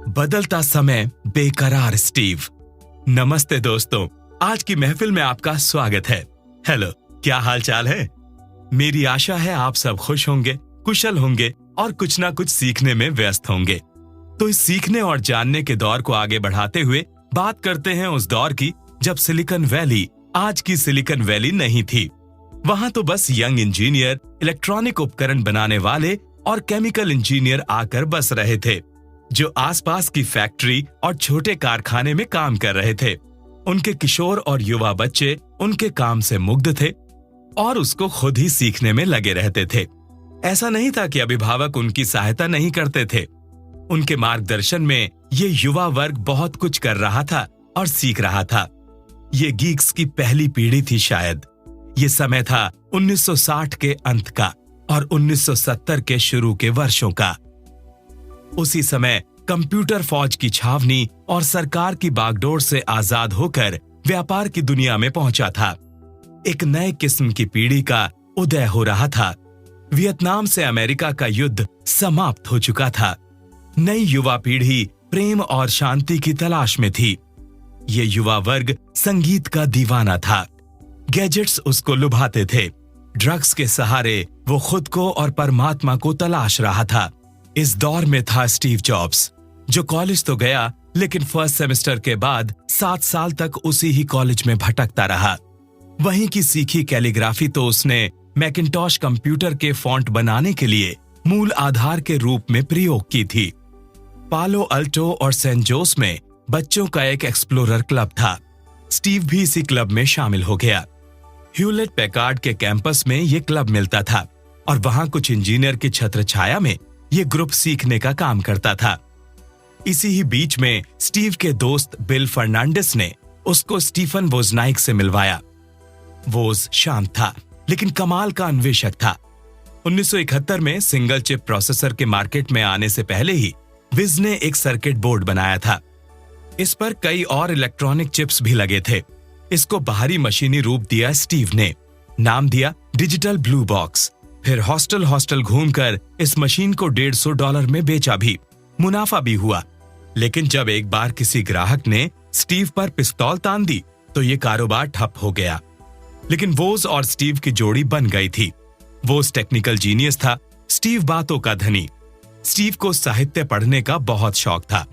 बदलता समय, बेकरार स्टीव। नमस्ते दोस्तों, आज की महफिल में आपका स्वागत है। हेलो, क्या हाल चाल है? मेरी आशा है आप सब खुश होंगे, कुशल होंगे और कुछ ना कुछ सीखने में व्यस्त होंगे। तो इस सीखने और जानने के दौर को आगे बढ़ाते हुए बात करते हैं उस दौर की जब सिलिकॉन वैली आज की सिलिकॉन वैली नहीं थी। वहां तो बस यंग इंजीनियर, इलेक्ट्रॉनिक उपकरण बनाने वाले और केमिकल इंजीनियर आकर बस रहे थे, जो आसपास की फैक्ट्री और छोटे कारखाने में काम कर रहे थे। उनके किशोर और युवा बच्चे उनके काम से मुग्ध थे और उसको खुद ही सीखने में लगे रहते थे। ऐसा नहीं था कि अभिभावक उनकी सहायता नहीं करते थे। उनके मार्गदर्शन में ये युवा वर्ग बहुत कुछ कर रहा था और सीख रहा था। ये गीक्स की पहली पीढ़ी थी शायद। ये समय था 1960 के अंत का और 1970 के शुरू के वर्षों का। उसी समय कंप्यूटर फौज की छावनी और सरकार की बागडोर से आजाद होकर व्यापार की दुनिया में पहुंचा था। एक नए किस्म की पीढ़ी का उदय हो रहा था। वियतनाम से अमेरिका का युद्ध समाप्त हो चुका था। नई युवा पीढ़ी प्रेम और शांति की तलाश में थी। ये युवा वर्ग संगीत का दीवाना था। गैजेट्स उसको लुभाते थे। ड्रग्स के सहारे वो खुद को और परमात्मा को तलाश रहा था। इस दौर में था स्टीव जॉब्स, जो कॉलेज तो गया लेकिन फर्स्ट सेमेस्टर के बाद 7 साल तक उसी ही कॉलेज में भटकता रहा। वहीं की सीखी कैलीग्राफी तो उसने मैकिन्टॉश कंप्यूटर के फॉन्ट बनाने के लिए मूल आधार के रूप में प्रयोग की थी। पालो अल्टो और सेंट जोस में बच्चों का एक एक्सप्लोरर क्लब था। स्टीव भी इसी क्लब में शामिल हो गया। ह्यूलेट पैकार्ड के कैंपस में ये क्लब मिलता था और वहां कुछ इंजीनियर की छत्रछाया में ये ग्रुप सीखने का काम करता था। इसी ही बीच में स्टीव के दोस्त बिल फर्नांडिस ने उसको स्टीफन वोज़नाइक से मिलवाया। वोज शांत था लेकिन कमाल का अन्वेषक था। 1971 में सिंगल चिप प्रोसेसर के मार्केट में आने से पहले ही विज ने एक सर्किट बोर्ड बनाया था। इस पर कई और इलेक्ट्रॉनिक चिप्स भी लगे थे। इसको बाहरी मशीनी रूप दिया स्टीव ने, नाम दिया डिजिटल ब्लू बॉक्स। फिर हॉस्टल घूमकर इस मशीन को $150 में बेचा भी, मुनाफा भी हुआ। लेकिन जब एक बार किसी ग्राहक ने स्टीव पर पिस्तौल तान दी तो ये कारोबार ठप हो गया। लेकिन वोज और स्टीव की जोड़ी बन गई थी। वोज टेक्निकल जीनियस था, स्टीव बातों का धनी। स्टीव को साहित्य पढ़ने का बहुत शौक था।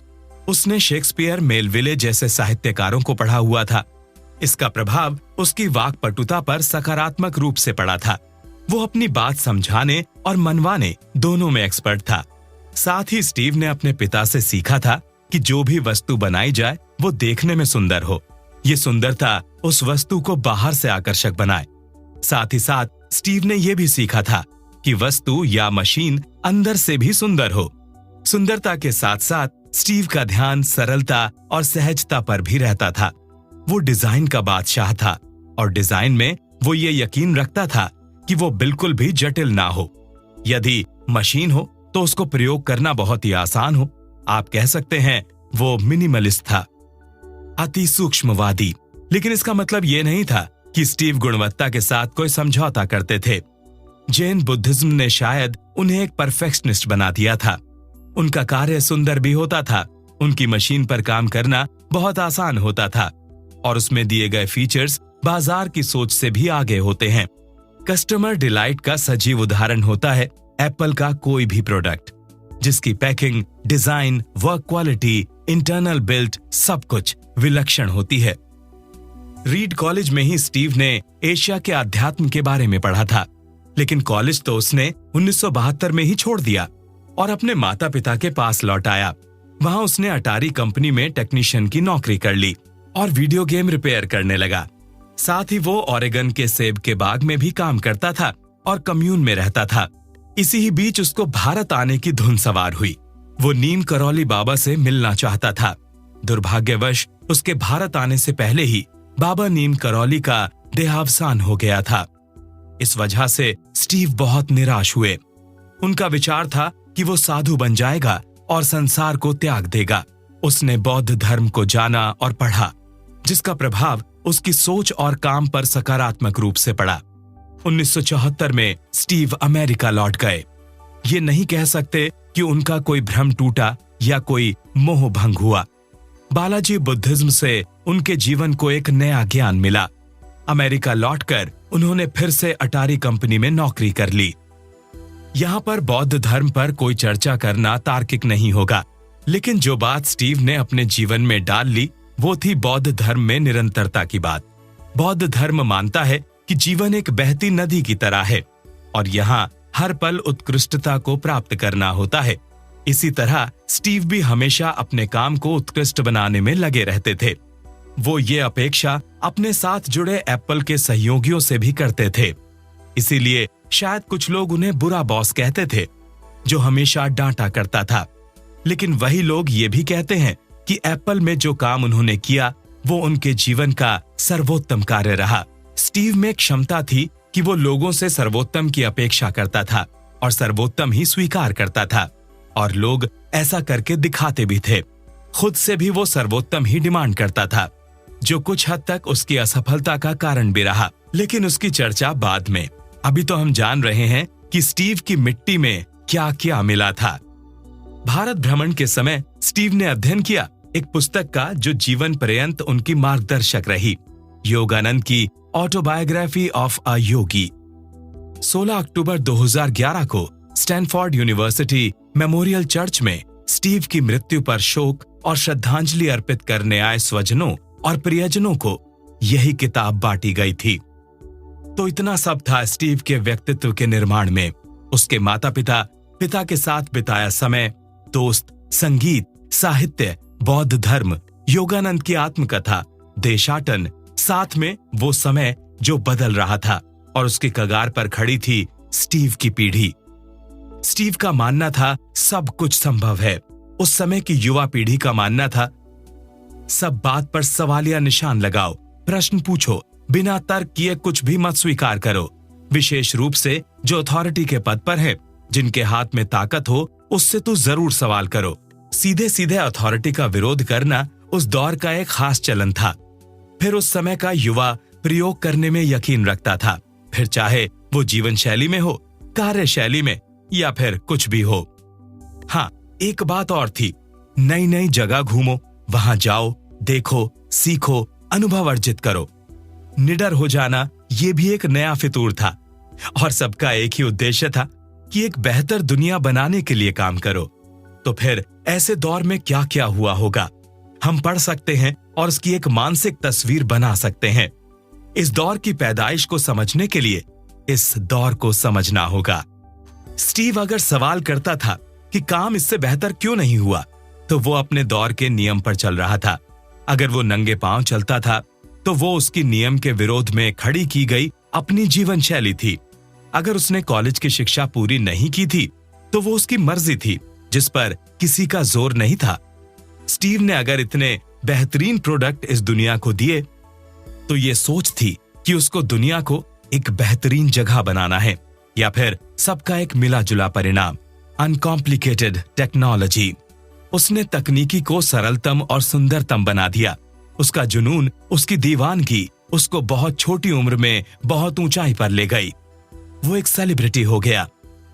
उसने शेक्सपियर, मेलविले जैसे साहित्यकारों को पढ़ा हुआ था। इसका प्रभाव उसकी वाक्पटुता पर सकारात्मक रूप से पड़ा था। वो अपनी बात समझाने और मनवाने दोनों में एक्सपर्ट था। साथ ही स्टीव ने अपने पिता से सीखा था कि जो भी वस्तु बनाई जाए वो देखने में सुंदर हो। ये सुंदरता उस वस्तु को बाहर से आकर्षक बनाए। साथ ही साथ स्टीव ने यह भी सीखा था कि वस्तु या मशीन अंदर से भी सुंदर हो। सुंदरता के साथ साथ स्टीव का ध्यान सरलता और सहजता पर भी रहता था। वो डिजाइन का बादशाह था और डिजाइन में वो ये यकीन रखता था कि वो बिल्कुल भी जटिल ना हो। यदि मशीन हो तो उसको प्रयोग करना बहुत ही आसान हो। आप कह सकते हैं वो मिनिमलिस्ट था, अति सूक्ष्मवादी। लेकिन इसका मतलब ये नहीं था कि स्टीव गुणवत्ता के साथ कोई समझौता करते थे। जैन बुद्धिज्म ने शायद उन्हें एक परफेक्शनिस्ट बना दिया था। उनका कार्य सुंदर भी होता था, उनकी मशीन पर काम करना बहुत आसान होता था और उसमें दिए गए फीचर्स बाजार की सोच से भी आगे होते हैं। कस्टमर डिलाइट का सजीव उदाहरण होता है एप्पल का कोई भी प्रोडक्ट, जिसकी packing, design, work quality, internal build सब कुछ विलक्षण होती है। रीड कॉलेज में ही स्टीव ने एशिया के अध्यात्म के बारे में पढ़ा था, लेकिन कॉलेज तो उसने 1972 में ही छोड़ दिया और अपने माता पिता के पास लौट आया। वहां उसने अटारी कंपनी में टेक्नीशियन की नौकरी कर ली और वीडियो गेम रिपेयर करने लगा। साथ ही वो ओरेगन के सेब के बाग में भी काम करता था और कम्यून में रहता था। इसी ही बीच उसको भारत आने की धुन सवार हुई। वो नीम करौली बाबा से मिलना चाहता था। दुर्भाग्यवश उसके भारत आने से पहले ही बाबा नीम करौली का देहावसान हो गया था। इस वजह से स्टीव बहुत निराश हुए। उनका विचार था कि वो साधु बन जाएगा और संसार को त्याग देगा। उसने बौद्ध धर्म को जाना और पढ़ा, जिसका प्रभाव उसकी सोच और काम पर सकारात्मक रूप से पड़ा। 1974 में स्टीव अमेरिका लौट गए। ये नहीं कह सकते कि उनका कोई भ्रम टूटा या कोई मोह भंग हुआ। बालाजी बुद्धिज्म से उनके जीवन को एक नया ज्ञान मिला। अमेरिका लौटकर उन्होंने फिर से अटारी कंपनी में नौकरी कर ली। यहाँ पर बौद्ध धर्म पर कोई चर्चा करना तार्किक नहीं होगा, लेकिन जो बात स्टीव ने अपने जीवन में डाल ली वो थी बौद्ध धर्म में निरंतरता की बात। बौद्ध धर्म मानता है कि जीवन एक बहती नदी की तरह है और यहाँ हर पल उत्कृष्टता को प्राप्त करना होता है। इसी तरह स्टीव भी हमेशा अपने काम को उत्कृष्ट बनाने में लगे रहते थे। वो ये अपेक्षा अपने साथ जुड़े एप्पल के सहयोगियों से भी करते थे। इसीलिए शायद कुछ लोग उन्हें बुरा बॉस कहते थे जो हमेशा डांटा करता था, लेकिन वही लोग ये भी कहते हैं कि एप्पल में जो काम उन्होंने किया वो उनके जीवन का सर्वोत्तम कार्य रहा। स्टीव में क्षमता थी कि वो लोगों से सर्वोत्तम की अपेक्षा करता था और सर्वोत्तम ही स्वीकार करता था, और लोग ऐसा करके दिखाते भी थे। खुद से भी वो सर्वोत्तम ही डिमांड करता था, जो कुछ हद तक उसकी असफलता का कारण भी रहा, लेकिन उसकी चर्चा बाद में। अभी तो हम जान रहे हैं कि स्टीव की मिट्टी में क्या क्या मिला था। भारत भ्रमण के समय स्टीव ने अध्ययन किया एक पुस्तक का जो जीवन पर्यंत उनकी मार्गदर्शक रही, योगानंद की ऑटोबायोग्राफी ऑफ अ योगी। 16 अक्टूबर 2011 को स्टैनफोर्ड यूनिवर्सिटी मेमोरियल चर्च में स्टीव की मृत्यु पर शोक और श्रद्धांजलि अर्पित करने आए स्वजनों और प्रियजनों को यही किताब बांटी गई थी। तो इतना सब था स्टीव के व्यक्तित्व के निर्माण में। उसके माता पिता, पिता के साथ बिताया समय, दोस्त, संगीत, साहित्य, बौद्ध धर्म, योगानंद की आत्मकथा, देशाटन, साथ में वो समय जो बदल रहा था और उसकी कगार पर खड़ी थी स्टीव की पीढ़ी। स्टीव का मानना था सब कुछ संभव है। उस समय की युवा पीढ़ी का मानना था सब बात पर सवालिया निशान लगाओ, प्रश्न पूछो, बिना तर्क किए कुछ भी मत स्वीकार करो। विशेष रूप से जो अथॉरिटी के पद पर है, जिनके हाथ में ताकत हो, उससे तू जरूर सवाल करो। सीधे सीधे अथॉरिटी का विरोध करना उस दौर का एक खास चलन था। फिर उस समय का युवा प्रयोग करने में यकीन रखता था, फिर चाहे वो जीवन शैली में हो, कार्यशैली में, या फिर कुछ भी हो। हाँ, एक बात और थी, नई नई जगह घूमो, वहां जाओ, देखो, सीखो, अनुभव अर्जित करो। निडर हो जाना ये भी एक नया फितूर था और सबका एक ही उद्देश्य था कि एक बेहतर दुनिया बनाने के लिए काम करो। तो फिर ऐसे दौर में क्या क्या हुआ होगा, हम पढ़ सकते हैं और उसकी एक मानसिक तस्वीर बना सकते हैं। इस दौर की पैदाइश को समझने के लिए इस दौर को समझना होगा। स्टीव अगर सवाल करता था कि काम इससे बेहतर क्यों नहीं हुआ, तो वो अपने दौर के नियम पर चल रहा था। अगर वो नंगे पांव चलता था तो वो उसकी नियम के विरोध में खड़ी की गई अपनी जीवन शैली थी। अगर उसने कॉलेज की शिक्षा पूरी नहीं की थी तो वो उसकी मर्जी थी, जिस पर किसी का जोर नहीं था। स्टीव ने अगर इतने बेहतरीन प्रोडक्ट इस दुनिया को दिए तो ये सोच थी कि उसको दुनिया को एक बेहतरीन जगह बनाना है, या फिर सबका एक मिला जुला परिणाम, अनकॉम्प्लिकेटेड टेक्नोलॉजी। उसने तकनीकी को सरलतम और सुंदरतम बना दिया। उसका जुनून, उसकी दीवानगी उसको बहुत छोटी उम्र में बहुत ऊंचाई पर ले गई। वो एक सेलिब्रिटी हो गया।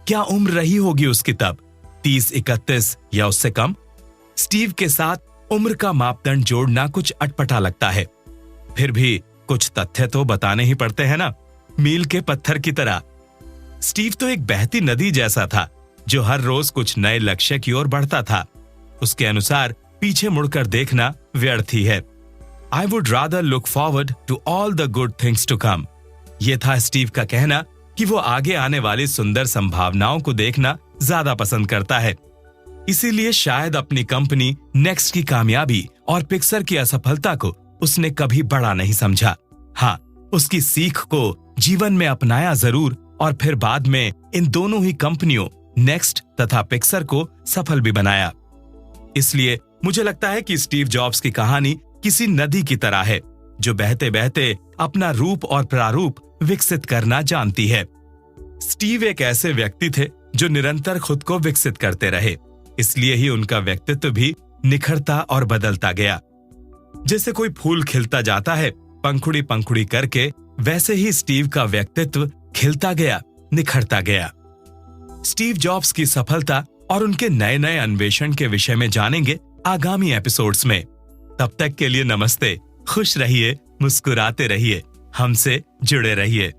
क्या उम्र रही होगी उसकी तब, 30-31 या उससे कम? स्टीव के साथ उम्र का मापदंड जोड़ना कुछ अटपटा लगता है, फिर भी कुछ तथ्य तो बताने ही पड़ते हैं ना, मील के पत्थर की तरह। स्टीव तो एक बहती नदी जैसा था जो हर रोज कुछ नए लक्ष्य की ओर बढ़ता था। उसके अनुसार पीछे मुड़कर देखना व्यर्थ ही है। I would rather look forward to all the good things to come। ये था स्टीव का कहना कि वो आगे आने वाली सुंदर संभावनाओं को देखना ज्यादा पसंद करता है। इसीलिए शायद अपनी कंपनी नेक्स्ट की कामयाबी और पिक्सर की असफलता को उसने कभी बड़ा नहीं समझा। हाँ, उसकी सीख को जीवन में अपनाया जरूर, और फिर बाद में इन दोनों ही कंपनियों नेक्स्ट तथा पिक्सर को सफल भी बनाया। इसलिए मुझे लगता है कि स्टीव जॉब्स की कहानी किसी नदी की तरह है जो बहते बहते अपना रूप और प्रारूप विकसित करना जानती है। स्टीव एक ऐसे व्यक्ति थे जो निरंतर खुद को विकसित करते रहे, इसलिए ही उनका व्यक्तित्व भी निखरता और बदलता गया। जैसे कोई फूल खिलता जाता है पंखुड़ी पंखुड़ी करके, वैसे ही स्टीव का व्यक्तित्व खिलता गया, निखरता गया। स्टीव जॉब्स की सफलता और उनके नए नए अन्वेषण के विषय में जानेंगे आगामी एपिसोड्स में। तब तक के लिए नमस्ते, खुश रहिए, मुस्कुराते रहिए, हमसे जुड़े रहिए।